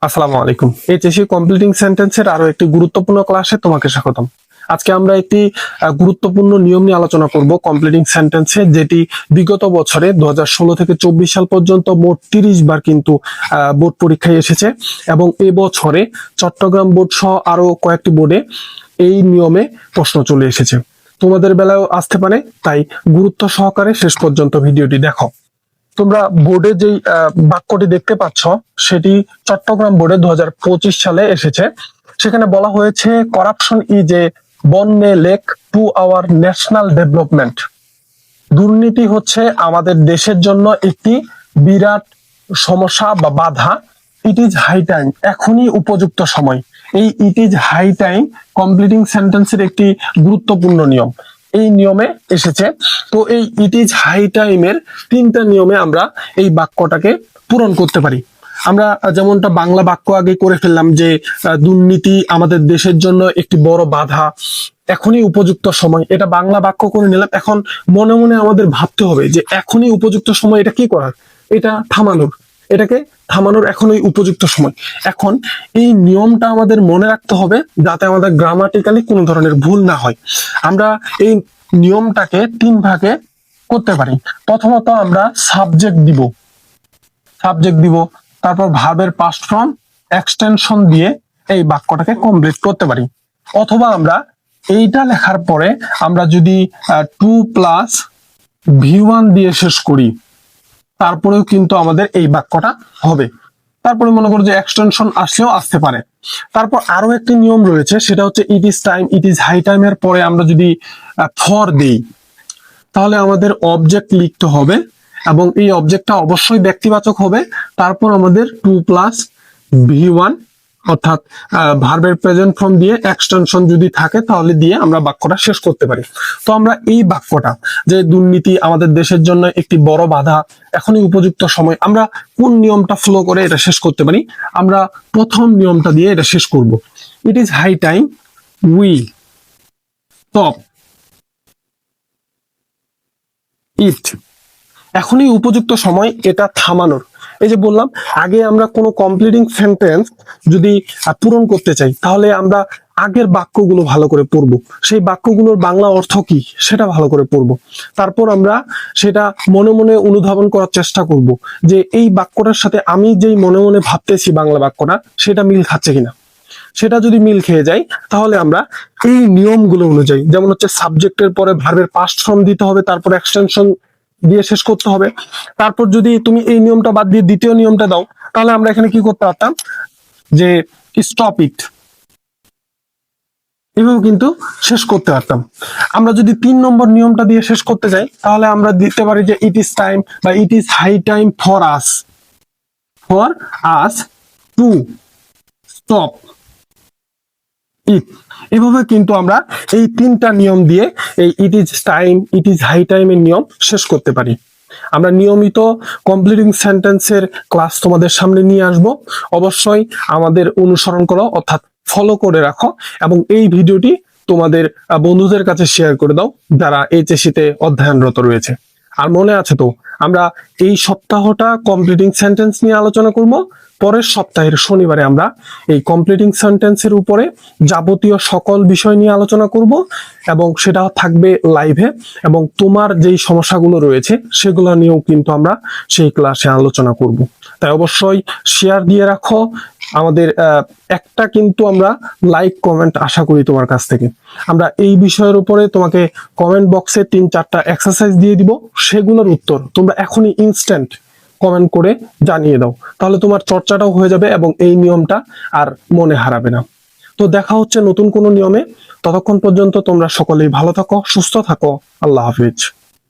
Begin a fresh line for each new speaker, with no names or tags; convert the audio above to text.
আসসালামু আলাইকুম। HSC completing সেন্টেন্সের আরো একটি গুরুত্বপূর্ণ ক্লাসে তোমাকে স্বাগতম। আজকে আমরা একটি গুরুত্বপূর্ণ নিয়ম নিয়ে আলোচনা করব কমপ্লিটিং সেন্টেন্সে, যেটি বিগত বছরে 2016 থেকে 24 সাল পর্যন্ত মোট 30 বার কিন্তু বোর্ড পরীক্ষায় এসেছে এবং এবছরে চট্টগ্রাম বোর্ড সহ আরো কয়েকটি বোর্ডে এই নিয়মে প্রশ্ন চলে এসেছে। তোমাদের বেলায়ও আসতে পারে, তাই গুরুত্ব সহকারে শেষ পর্যন্ত ভিডিওটি দেখো। তোমরা বোর্ডে যেই বাক্যটি দেখতে পাচ্ছ সেটি চট্টগ্রাম বোর্ডে 2025 সালে এসেছে। সেখানে বলা হয়েছে, corruption is a bane lake to our national development. দুর্নীতি হচ্ছে আমাদের দেশের জন্য একটি বিরাট সমস্যা বা বাধা। ইট ইজ হাই টাইম, এখনই উপযুক্ত সময়। এই it is high time completing সেন্টেন্সের একটি গুরুত্বপূর্ণ নিয়ম এই নিয়মে এসেছে। তো এই ইট ইজ হাই টাইমের 3টা নিয়মে আমরা এই বাক্যটাকে পূরণ করতে পারি। আমরা যেমনটা বাংলা বাক্য আগে করে ফেললাম যে দুর্নীতি আমাদের দেশের জন্য একটি বড় বাধা, এখনই উপযুক্ত সময়, এটা বাংলা বাক্য করে নিলাম। এখন মনে মনে আমাদের ভাবতে হবে যে এখনই উপযুক্ত সময়, এটা কি করার, এটা থামানোর, এটাকে থামানোর এখনই উপযুক্ত সময়। এখন এই নিয়মটা আমাদের মনে রাখতে হবে যাতে আমাদের গ্রামাটিক্যালি কোনো ধরনের ভুল না হয়। আমরা এই নিয়মটাকে 3 ভাগে করতে পারি। প্রথমত আমরা সাবজেক্ট দিব, তারপর ভার্বের পাস্ট ফর্ম এক্সটেনশন দিয়ে এই বাক্যটাকে কমপ্লিট করতে পারি। অথবা আমরা এইটা লেখার পরে আমরা যদি 2+V1 দিয়ে শেষ করি, তারপরেও কিন্তু আমাদের এই বাক্যটা হবে। তারপরে মনে করো যে এক্সটেনশন আসলেও আসতে পারে। তারপর আরো একটি নিয়ম রয়েছে, সেটা হচ্ছে it is time, it is high টাইমের পরে আমরা যদি ফর দিই, তাহলে আমাদের অবজেক্ট লিখতে হবে এবং এই অবজেক্টটা অবশ্যই ব্যক্তিবাচক হবে। তারপর আমাদের 2+V1 অর্থাৎ ভার্বের প্রেজেন্ট ফর্ম দিয়ে এক্সটেনশন যদি থাকে তাহলে দিয়ে আমরা বাক্যটা শেষ করতে পারি। তো আমরা এই বাক্যটা, যে দুর্নীতি আমাদের দেশের জন্য একটি বড় বাধা, এখনই উপযুক্ত সময়, আমরা কোন নিয়মটা ফলো করে এটা শেষ করতে পারি? আমরা প্রথম নিয়মটা দিয়ে এটা শেষ করব। It is high time we stop it. এখনই উপযুক্ত সময় এটা থামানোর। এই যে বললাম, আগে আমরা কোনো কমপ্লিটিং সেন্টেন্স যদি পূরণ করতে চাই তাহলে আমরা আগের বাক্যগুলো ভালো করে পড়বো, সেই বাক্যগুলোর বাংলা অর্থ কি সেটা ভালো করে পড়বো। তারপর আমরা সেটা মনে মনে অনুধাবন করার চেষ্টা করব যে এই বাক্যটার সাথে আমি যেই মনে মনে ভাবতেছি বাংলা বাক্যটা, সেটা মিল খাচ্ছে কিনা। সেটা যদি মিল খেয়ে যায় তাহলে আমরা এই নিয়মগুলো অনুযায়ী, যেমন হচ্ছে সাবজেক্টের পরে ভার্বের পাস্ট ফর্ম দিতে হবে, তারপর এক্সটেনশন দিয়ে শেষ করতে হবে। তারপর যদি তুমি এই নিয়মটা বাদ দিয়ে দ্বিতীয় নিয়মটা দাও, তাহলে আমরা এখানে কি করতে পারতাম, যে স্টপ ইট, এভাবে কিন্তু শেষ করতে পারতাম। আমরা যদি 3 নম্বর নিয়মটা দিয়ে শেষ করতে যাই, তাহলে আমরা দিতে পারি যে ইট ইজ টাইম বা it is high time for us to stop it. এভাবে কিন্তু আমরা এই 3টা নিয়ম দিয়ে এই it is time, it is high টাইমের নিয়ম শেষ করতে পারি। আমরা নিয়মিত কমপ্লিটিং সেন্টেন্সের ক্লাস তোমাদের সামনে নিয়ে আসব। অবশ্যই আমাদের অনুসরণ করো, অর্থাৎ ফলো করে রাখো এবং এই ভিডিওটি তোমাদের বন্ধুদের কাছে শেয়ার করে দাও যারা এইচএসসি-তে অধ্যয়নরত রয়েছে। আর মনে আছে তো, আমরা এই সপ্তাহটা কমপ্লিটিং সেন্টেন্স নিয়ে আলোচনা করব। পরের সপ্তাহের শনিবারে আমরা এই কমপ্লিটিং সেন্টেন্সের উপরে যাবতীয় সকল বিষয় নিয়ে আলোচনা করব এবং সেটা থাকবে লাইভে, এবং তোমার যেই সমস্যাগুলো রয়েছে সেগুলো নিয়েও কিন্তু আমরা সেই ক্লাসে আলোচনা করব। তাই অবশ্যই শেয়ার দিয়ে রাখো। আমাদের একটা কিন্তু আমরা লাইক কমেন্ট আশা করি তোমার কাছ থেকে। আমরা এই বিষয়ের উপরে তোমাকে কমেন্ট বক্সে 3-4টা এক্সারসাইজ দিয়ে দিব, সেগুলোর উত্তর তোমরা এখনই ইনস্ট্যান্ট কমেন্ট করে জানিয়ে দাও, তাহলে তোমার চর্চাটাও হয়ে যাবে এবং এই নিয়মটা আর মনে হারাবে না। তো দেখা হচ্ছে নতুন কোনো নিয়মে। ততক্ষণ পর্যন্ত তোমরা সকলেই ভালো থাকো, সুস্থ থাকো। আল্লাহ হাফিজ।